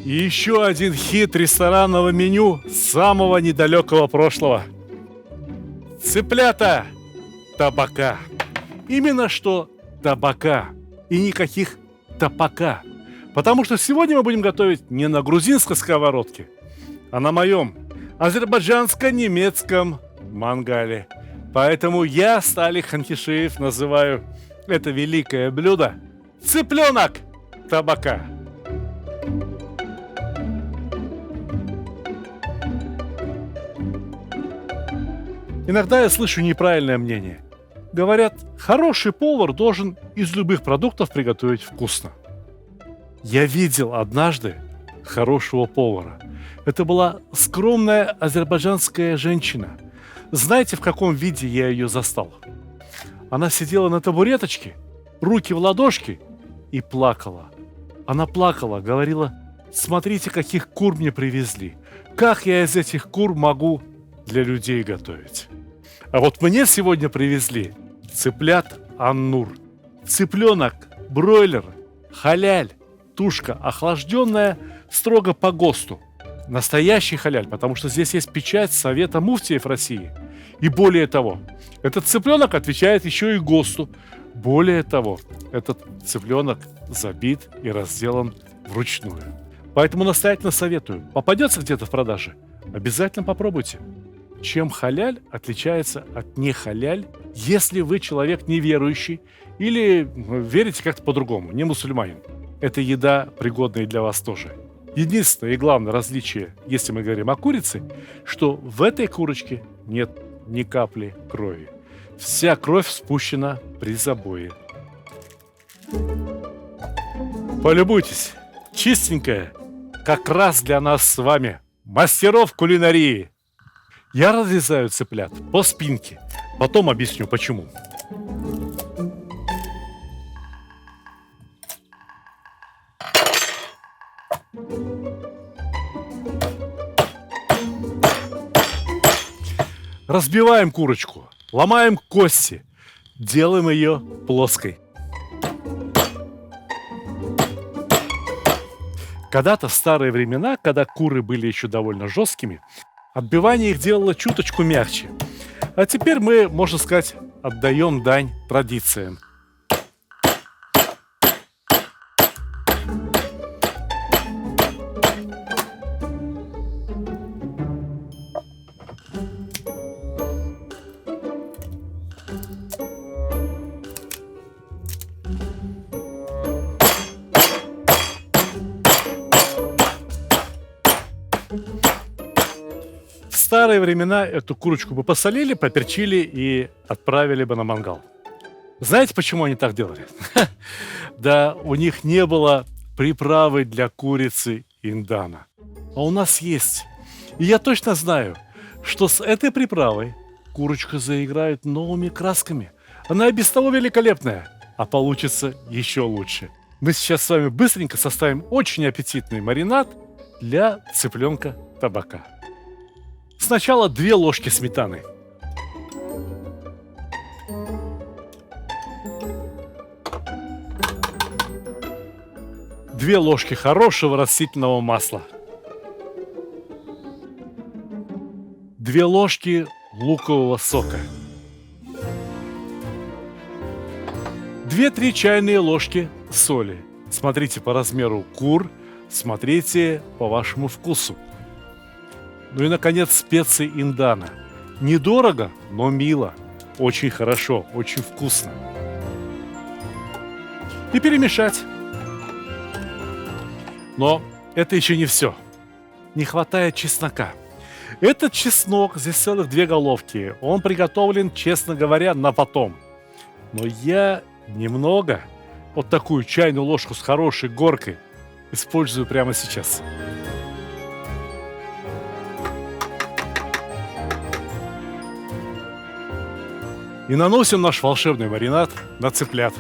И еще один хит ресторанного меню самого недалекого прошлого. Цыплята табака. Именно что табака. И никаких тапака. Потому что сегодня мы будем готовить не на грузинской сковородке, а на моем азербайджанско-немецком мангале. Поэтому я, Сталик Ханкишиев, называю это великое блюдо цыпленок табака. Иногда я слышу неправильное мнение. Говорят, хороший повар должен из любых продуктов приготовить вкусно. Я видел однажды хорошего повара. Это была скромная азербайджанская женщина. Знаете, в каком виде я ее застал? Она сидела на табуреточке, руки в ладошки и плакала. Она плакала, говорила: смотрите, каких кур мне привезли. Как я из этих кур могу для людей готовить? А вот мне сегодня привезли цыплят Аннур. Цыпленок, бройлер, халяль, тушка охлажденная строго по ГОСТу. Настоящий халяль, потому что здесь есть печать Совета муфтиев России. И более того, этот цыпленок отвечает еще и ГОСТу. Более того, этот цыпленок забит и разделан вручную. Поэтому настоятельно советую. Попадется где-то в продаже, обязательно попробуйте. Чем халяль отличается от не халяль, если вы человек неверующий или верите как-то по-другому, не мусульманин? Эта еда пригодна и для вас тоже. Единственное и главное различие, если мы говорим о курице, что в этой курочке нет ни капли крови. Вся кровь спущена при забое. Полюбуйтесь, чистенькая, как раз для нас с вами, мастеров кулинарии. Я разрезаю цыплят по спинке, потом объясню почему. Разбиваем курочку, ломаем кости, делаем ее плоской. Когда-то в старые времена, когда куры были еще довольно жесткими, отбивание их делало чуточку мягче. А теперь мы, можно сказать, отдаем дань традициям. В старые времена эту курочку бы посолили, поперчили и отправили бы на мангал. Знаете, почему они так делали? Да, у них не было приправы для курицы индана. А у нас есть. И я точно знаю, что с этой приправой курочка заиграет новыми красками. Она и без того великолепная, а получится еще лучше. Мы сейчас с вами быстренько составим очень аппетитный маринад для цыпленка табака. Сначала 2 ложки сметаны. Две ложки хорошего растительного масла. 2 ложки лукового сока. 2-3 чайные ложки соли. Смотрите по размеру кур, смотрите по вашему вкусу. Ну и, наконец, специи индана. Недорого, но мило. Очень хорошо, очень вкусно. И перемешать. Но это еще не все. Не хватает чеснока. Этот чеснок, здесь целых 2 головки, он приготовлен, честно говоря, на потом. Но я немного, вот такую чайную ложку с хорошей горкой, использую прямо сейчас. И наносим наш волшебный маринад на цыплят.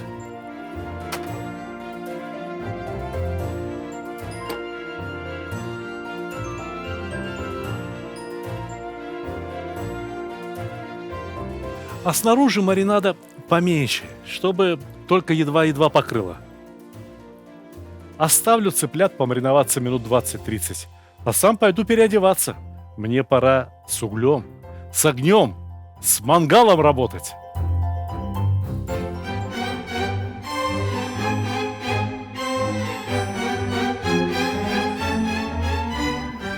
А снаружи маринада поменьше, чтобы только едва-едва покрыло. Оставлю цыплят помариноваться минут 20-30, а сам пойду переодеваться. Мне пора с углем, с огнем, с мангалом работать.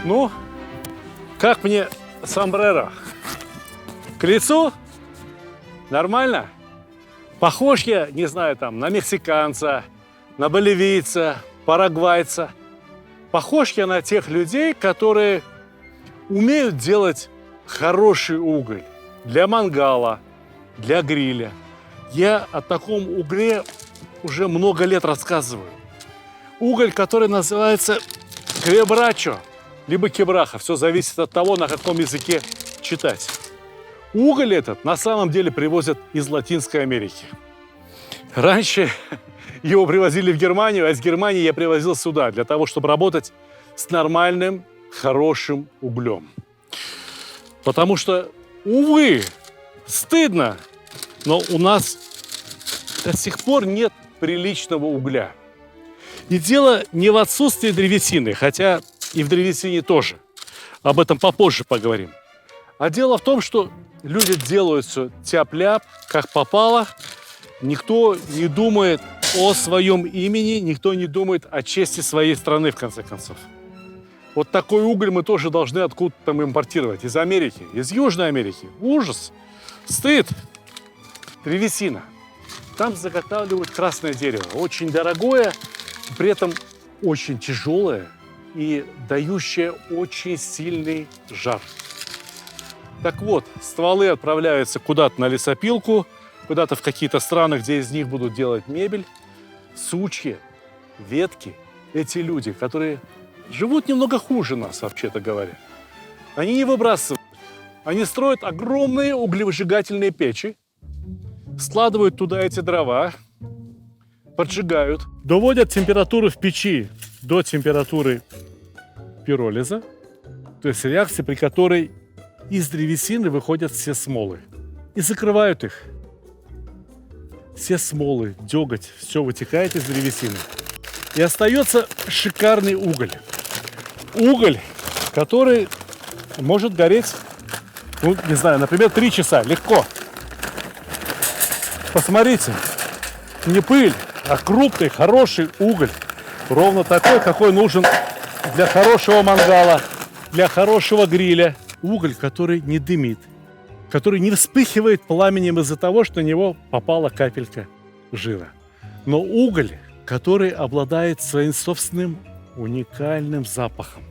Ну, как мне сомбреро? К лицу? Нормально? Похож я, не знаю, там, на мексиканца, на боливийца, парагвайца. Похож я на тех людей, которые умеют делать хороший уголь для мангала, для гриля. Я о таком угле уже много лет рассказываю. Уголь, который называется квебрачо, либо кебраха. Все зависит от того, на каком языке читать. Уголь этот на самом деле привозят из Латинской Америки. Раньше его привозили в Германию, а из Германии я привозил сюда, для того, чтобы работать с нормальным, хорошим углем. Потому что, увы, стыдно, но у нас до сих пор нет приличного угля. И дело не в отсутствии древесины, хотя и в древесине тоже. Об этом попозже поговорим. А дело в том, что люди делают все тяп-ляп, как попало. Никто не думает о своем имени, никто не думает о чести своей страны, в конце концов. Вот такой уголь мы тоже должны откуда-то там импортировать. Из Америки, из Южной Америки. Ужас! Стыд! Древесина. Там заготавливают красное дерево. Очень дорогое, при этом очень тяжелое и дающее очень сильный жар. Так вот, стволы отправляются куда-то на лесопилку, куда-то в какие-то страны, где из них будут делать мебель. Сучья, ветки, эти люди, которые живут немного хуже нас, вообще-то говоря, они не выбрасывают. Они строят огромные углевыжигательные печи, складывают туда эти дрова, поджигают, доводят температуру в печи до температуры пиролиза, то есть реакции, при которой из древесины выходят все смолы, и закрывают их. Все смолы, деготь, все вытекает из древесины. И остается шикарный уголь. Уголь, который может гореть, ну, не знаю, например, 3 часа, легко. Посмотрите, не пыль, а крупный, хороший уголь. Ровно такой, какой нужен для хорошего мангала, для хорошего гриля. Уголь, который не дымит, который не вспыхивает пламенем из-за того, что на него попала капелька жира. Но уголь, который обладает своим собственным уникальным запахом.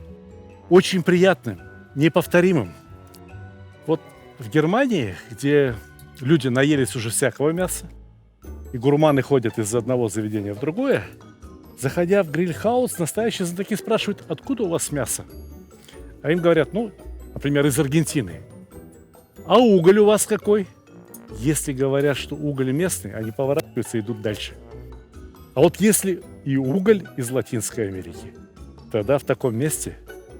Очень приятным, неповторимым. Вот в Германии, где люди наелись уже всякого мяса, и гурманы ходят из одного заведения в другое, заходя в гриль-хаус, настоящие знатоки спрашивают, откуда у вас мясо? А им говорят, ну, например, из Аргентины. А уголь у вас какой? Если говорят, что уголь местный, они поворачиваются и идут дальше. А вот если и уголь из Латинской Америки, тогда в таком месте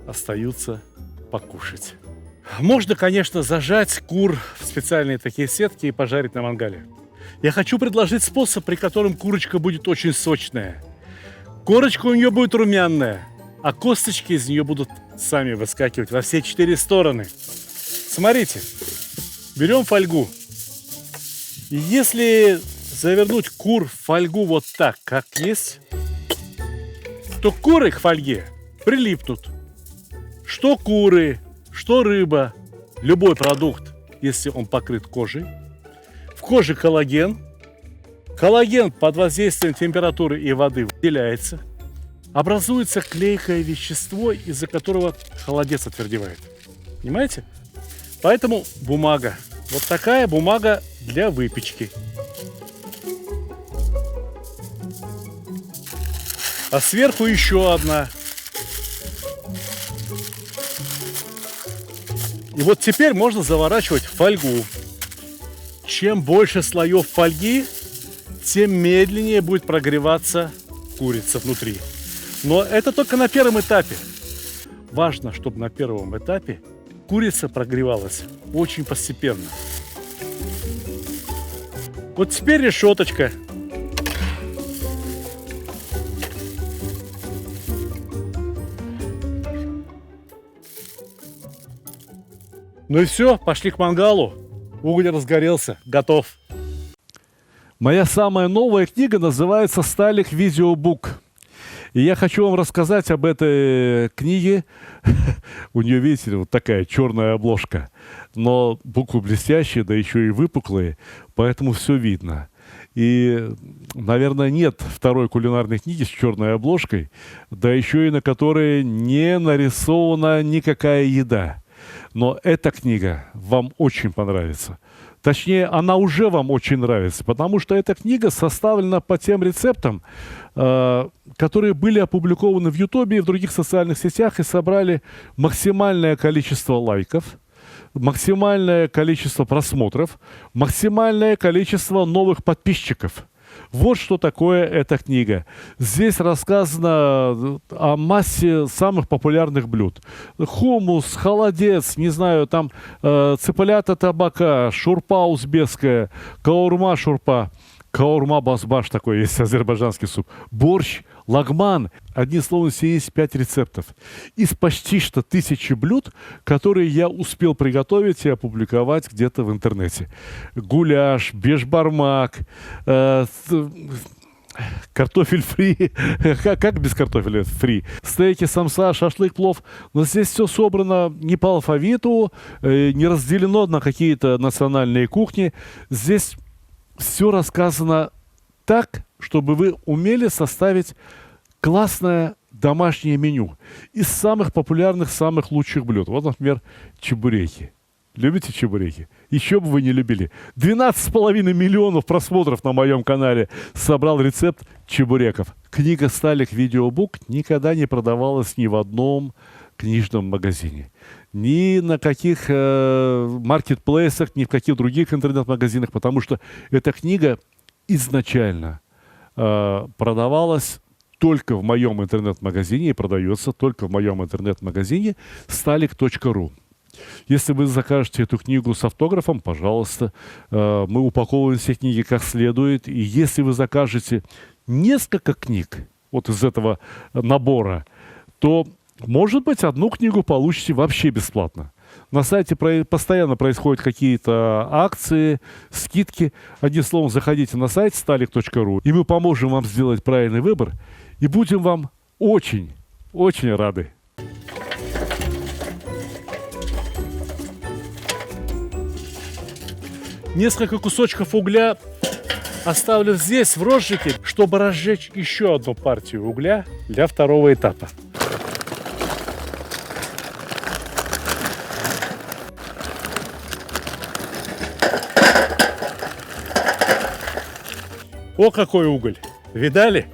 остаются покушать. Можно, конечно, зажать кур в специальные такие сетки и пожарить на мангале. Я хочу предложить способ, при котором курочка будет очень сочная. Корочка у нее будет румяная, а косточки из нее будут сами выскакивать во все 4 стороны. Смотрите, берем фольгу. И если завернуть кур в фольгу вот так, как есть, то куры к фольге прилипнут. Что куры, что рыба, любой продукт, если он покрыт кожей. В коже коллаген. Коллаген под воздействием температуры и воды выделяется. Образуется клейкое вещество, из-за которого холодец отвердевает. Понимаете? Поэтому бумага. Вот такая бумага для выпечки. А сверху еще одна. И вот теперь можно заворачивать в фольгу. Чем больше слоев фольги, тем медленнее будет прогреваться курица внутри. Но это только на первом этапе. Важно, чтобы на первом этапе курица прогревалась очень постепенно. Вот теперь решеточка. Ну и все, пошли к мангалу. Уголь разгорелся, готов. Моя самая новая книга называется «Сталик Видеобук». И я хочу вам рассказать об этой книге. У нее, видите, вот такая черная обложка. Но буквы блестящие, да еще и выпуклые, поэтому все видно. И, наверное, нет второй кулинарной книги с черной обложкой, да еще и на которой не нарисована никакая еда. Но эта книга вам очень понравится. Точнее, она уже вам очень нравится, потому что эта книга составлена по тем рецептам, которые были опубликованы в Ютубе и в других социальных сетях и собрали максимальное количество лайков, максимальное количество просмотров, максимальное количество новых подписчиков. Вот что такое эта книга. Здесь рассказано о массе самых популярных блюд. Хумус, холодец, не знаю, там цыплята табака, шурпа узбекская, каурма шурпа. Каурма басбаш такой есть, азербайджанский суп. Борщ, лагман. Одним словом, здесь есть 5 рецептов. Из почти что 1000 блюд, которые я успел приготовить и опубликовать где-то в интернете. Гуляш, бешбармак, картофель фри. Как без картофеля фри? Стейки, самса, шашлык, плов. Но здесь все собрано не по алфавиту, не разделено на какие-то национальные кухни. Здесь все рассказано так, чтобы вы умели составить классное домашнее меню из самых популярных, самых лучших блюд. Вот, например, чебуреки. Любите чебуреки? Еще бы вы не любили. 12,5 миллионов просмотров на моем канале собрал рецепт чебуреков. Книга «Сталик Видеобук» никогда не продавалась ни в одном книжном магазине. Ни на каких маркетплейсах, ни в каких других интернет-магазинах, потому что эта книга изначально продавалась только в моем интернет-магазине и продается только в моем интернет-магазине stalik.ru. Если вы закажете эту книгу с автографом, пожалуйста, мы упаковываем все книги как следует. И если вы закажете несколько книг вот из этого набора, то, может быть, одну книгу получите вообще бесплатно. На сайте постоянно происходят какие-то акции, скидки. Одним словом, заходите на сайт stalik.ru, и мы поможем вам сделать правильный выбор. И будем вам очень, очень рады. Несколько кусочков угля оставлю здесь, в розжиге, чтобы разжечь еще одну партию угля для второго этапа. О, какой уголь! Видали?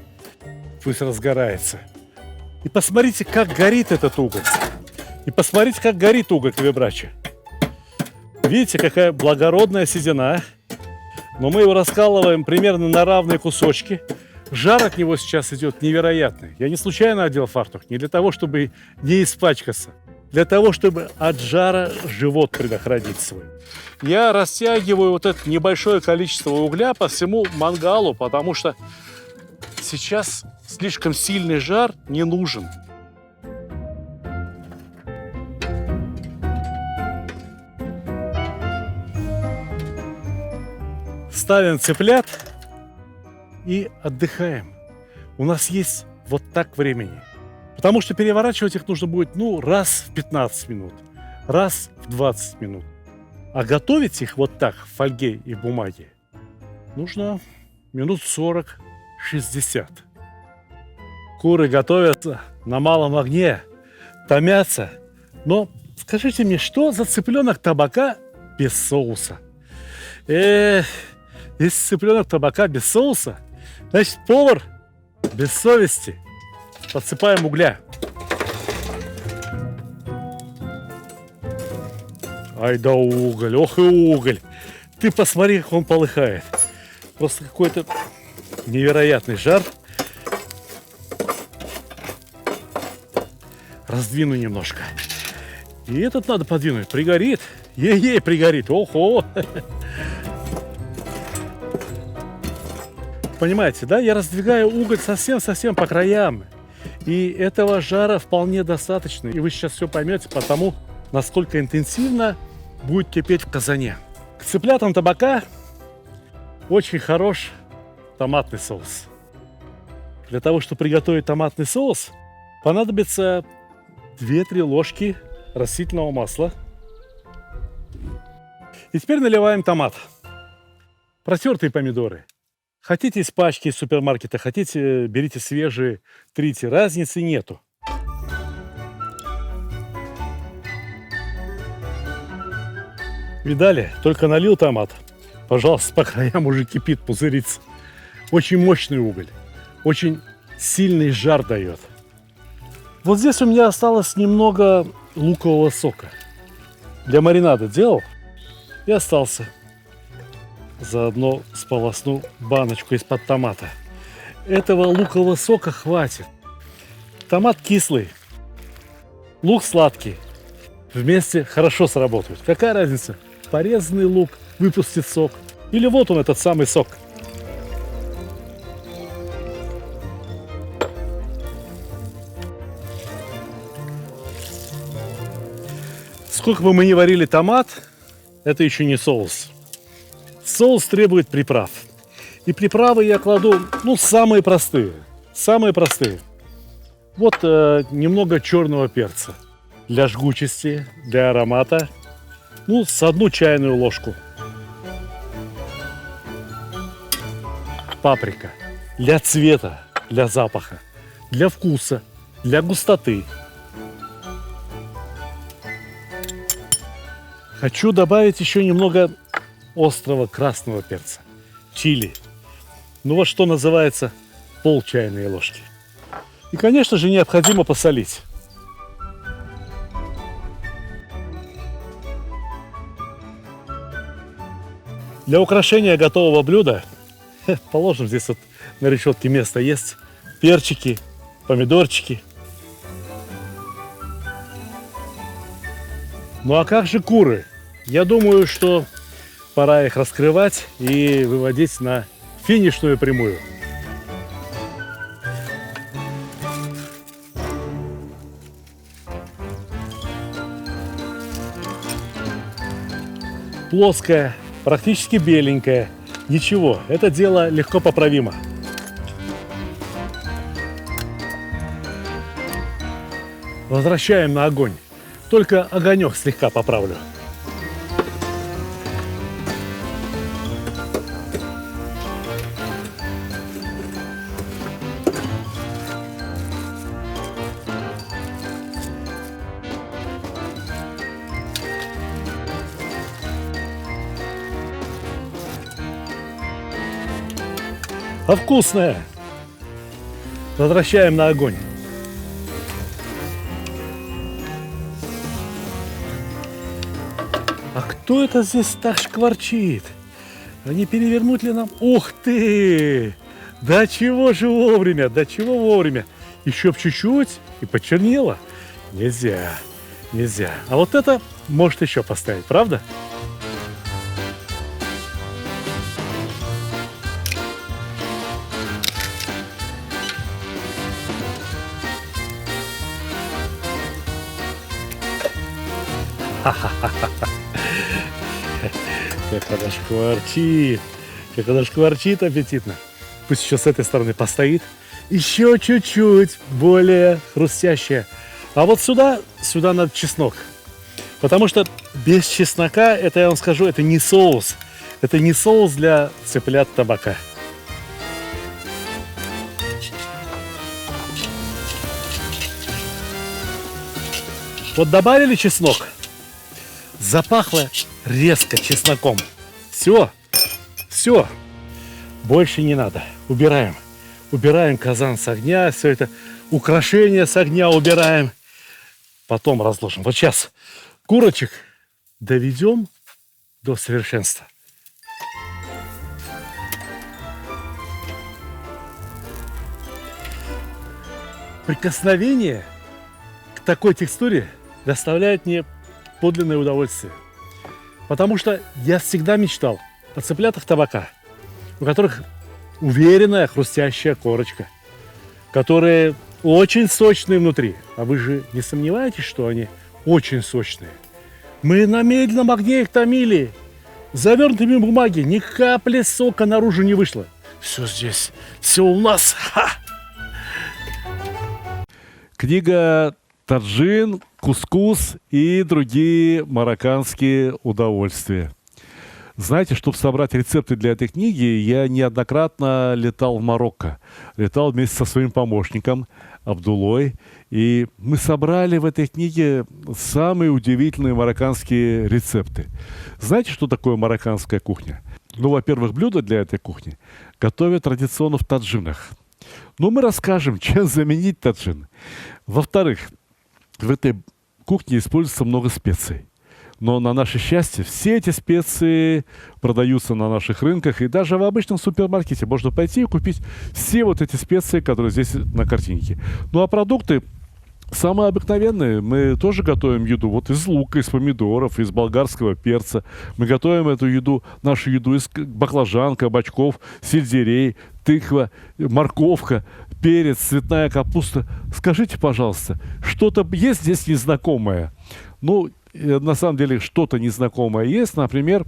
Пусть разгорается. И посмотрите, как горит этот уголь. И посмотрите, как горит уголь, квебрачи. Видите, какая благородная седина. Но мы его раскалываем примерно на равные кусочки. Жар от него сейчас идет невероятный. Я не случайно одел фартук. Не для того, чтобы не испачкаться. Для того, чтобы от жара живот предохранить свой. Я растягиваю вот это небольшое количество угля по всему мангалу, потому что сейчас слишком сильный жар не нужен. Ставим цыплят и отдыхаем. У нас есть вот так времени. Потому что переворачивать их нужно будет, раз в 15 минут, раз в 20 минут. А готовить их вот так в фольге и бумаге нужно минут 40-60. Куры готовятся на малом огне, томятся. Но скажите мне, что за цыпленок табака без соуса? Если цыпленок табака без соуса, значит повар без совести. Подсыпаем угля. Ай да уголь, ох и уголь. Ты посмотри, как он полыхает. Просто какой-то невероятный жар. Раздвину немножко. И этот надо подвинуть. Пригорит. Ей-ей, пригорит. Охо. Понимаете, да? Я раздвигаю уголь совсем-совсем по краям. И этого жара вполне достаточно. И вы сейчас все поймете по тому, насколько интенсивно будет кипеть в казане. К цыплятам табака очень хорош томатный соус. Для того, чтобы приготовить томатный соус, понадобится 2-3 ложки растительного масла. И теперь наливаем томат. Протертые помидоры. Хотите из пачки из супермаркета, хотите берите свежие, трите. Разницы нету. Видали? Только налил томат. Пожалуйста, по краям уже кипит, пузырится. Очень мощный уголь. Очень сильный жар дает. Вот здесь у меня осталось немного лукового сока. Для маринада делал и остался. Заодно сполосну баночку из-под томата. Этого лукового сока хватит. Томат кислый, лук сладкий. Вместе хорошо сработают. Какая разница? Порезанный лук выпустит сок. Или вот он, этот самый сок. Сколько бы мы ни варили томат, это еще не соус. Соус требует приправ. И приправы я кладу, самые простые. Самые простые. Вот немного черного перца. Для жгучести, для аромата. С 1 чайную ложку. Паприка. Для цвета, для запаха, для вкуса, для густоты. Хочу добавить еще немного острого красного перца. Чили. Вот что называется пол чайной ложки. И, конечно же, необходимо посолить. Для украшения готового блюда положим здесь вот на решетке место есть. Перчики, помидорчики. Ну а как же куры? Я думаю, что пора их раскрывать и выводить на финишную прямую. Плоская, практически беленькая. Ничего, это дело легко поправимо. Возвращаем на огонь. Только огонек слегка поправлю. А вкусная. Возвращаем на огонь. А кто это здесь так шкварчит? А не перевернуть ли нам? Ух ты! Да чего же вовремя? Да чего вовремя? Еще б чуть-чуть и почернело. Нельзя. Нельзя. А вот это может еще поставить, правда? Как она шкварчит. Как она шкварчит аппетитно. Пусть еще с этой стороны постоит. Еще чуть-чуть более хрустящая. А вот сюда надо чеснок. Потому что без чеснока, это я вам скажу, это не соус. Это не соус для цыплят табака. Вот добавили чеснок. Запахло резко чесноком. Все. Все. Больше не надо. Убираем. Убираем казан с огня. Все это украшения с огня убираем. Потом разложим. Вот сейчас курочек доведем до совершенства. Прикосновение к такой текстуре доставляет мне подлинное удовольствие. Потому что я всегда мечтал о цыплятах табака, у которых уверенная хрустящая корочка, которые очень сочные внутри. А вы же не сомневаетесь, что они очень сочные? Мы на медленном огне их томили. Завернутыми в бумаги, ни капли сока наружу не вышло. Все здесь, все у нас. Ха! Книга «Таджин», «Кускус» и другие марокканские удовольствия. Знаете, чтобы собрать рецепты для этой книги, я неоднократно летал в Марокко. Летал вместе со своим помощником Абдулой. И мы собрали в этой книге самые удивительные марокканские рецепты. Знаете, что такое марокканская кухня? Ну, во-первых, блюда для этой кухни готовят традиционно в таджинах. Но мы расскажем, чем заменить таджин. Во-вторых, в этой кухне используется много специй. Но на наше счастье все эти специи продаются на наших рынках. И даже в обычном супермаркете можно пойти и купить все вот эти специи, которые здесь на картинке. Ну а продукты самые обыкновенные. Мы тоже готовим еду вот из лука, из помидоров, из болгарского перца. Мы готовим эту еду, нашу еду из баклажан, кабачков, сельдерей, тыква, морковка, перец, цветная капуста. Скажите, пожалуйста, что-то есть здесь незнакомое? Ну, на самом деле, что-то незнакомое есть, например,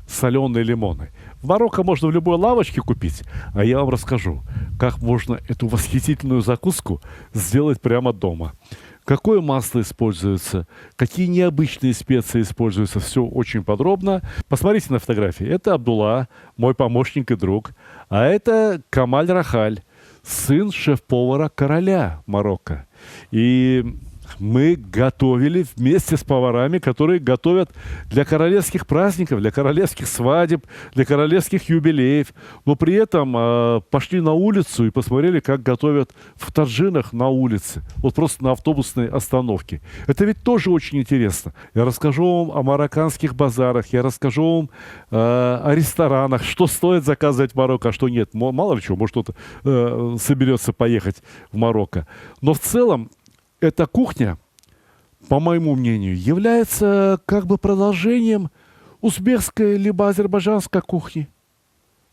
соленые лимоны. В Марокко можно в любой лавочке купить, а я вам расскажу, как можно эту восхитительную закуску сделать прямо дома. Какое масло используется, какие необычные специи используются, все очень подробно. Посмотрите на фотографии. Это Абдулла, мой помощник и друг, а это Камаль Рахаль, сын шеф-повара короля Марокко. И мы готовили вместе с поварами, которые готовят для королевских праздников, для королевских свадеб, для королевских юбилеев. Но при этом пошли на улицу и посмотрели, как готовят в таджинах на улице. Вот просто на автобусной остановке. Это ведь тоже очень интересно. Я расскажу вам о марокканских базарах, я расскажу вам о ресторанах, что стоит заказывать в Марокко, а что нет. Мало ли чего, может кто-то соберется поехать в Марокко. Но в целом эта кухня, по моему мнению, является как бы продолжением узбекской либо азербайджанской кухни.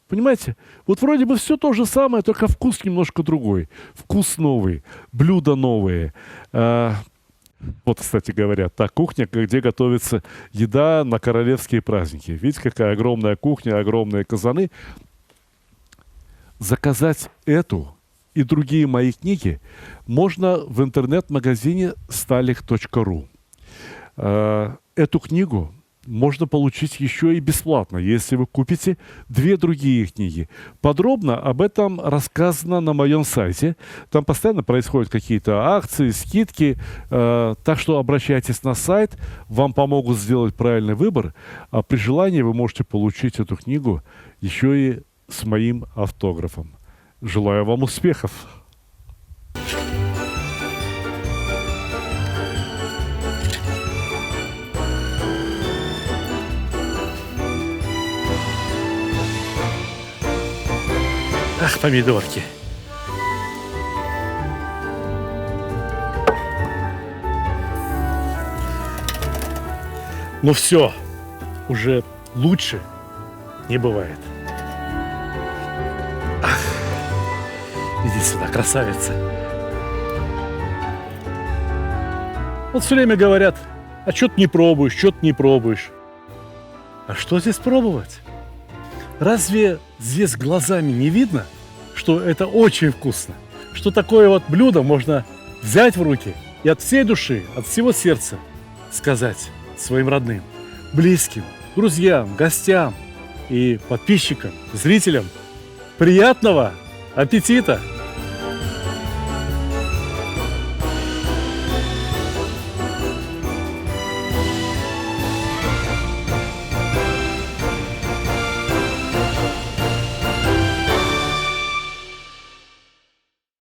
Понимаете? Вот вроде бы все то же самое, только вкус немножко другой. Вкус новый, блюда новые. Вот, кстати говоря, та кухня, где готовится еда на королевские праздники. Видите, какая огромная кухня, огромные казаны. Заказать эту и другие мои книги можно в интернет-магазине stalik.ru. Эту книгу можно получить еще и бесплатно, если вы купите 2 другие книги. Подробно об этом рассказано на моем сайте. Там постоянно происходят какие-то акции, скидки. Так что обращайтесь на сайт, вам помогут сделать правильный выбор. А при желании вы можете получить эту книгу еще и с моим автографом. Желаю вам успехов! Ах, помидорки. Ну все, уже лучше не бывает. Иди сюда, красавица. Вот все время говорят, а что ты не пробуешь, что ты не пробуешь. А что здесь пробовать? Разве здесь глазами не видно, что это очень вкусно? Что такое вот блюдо можно взять в руки и от всей души, от всего сердца сказать своим родным, близким, друзьям, гостям и подписчикам, зрителям приятного аппетита!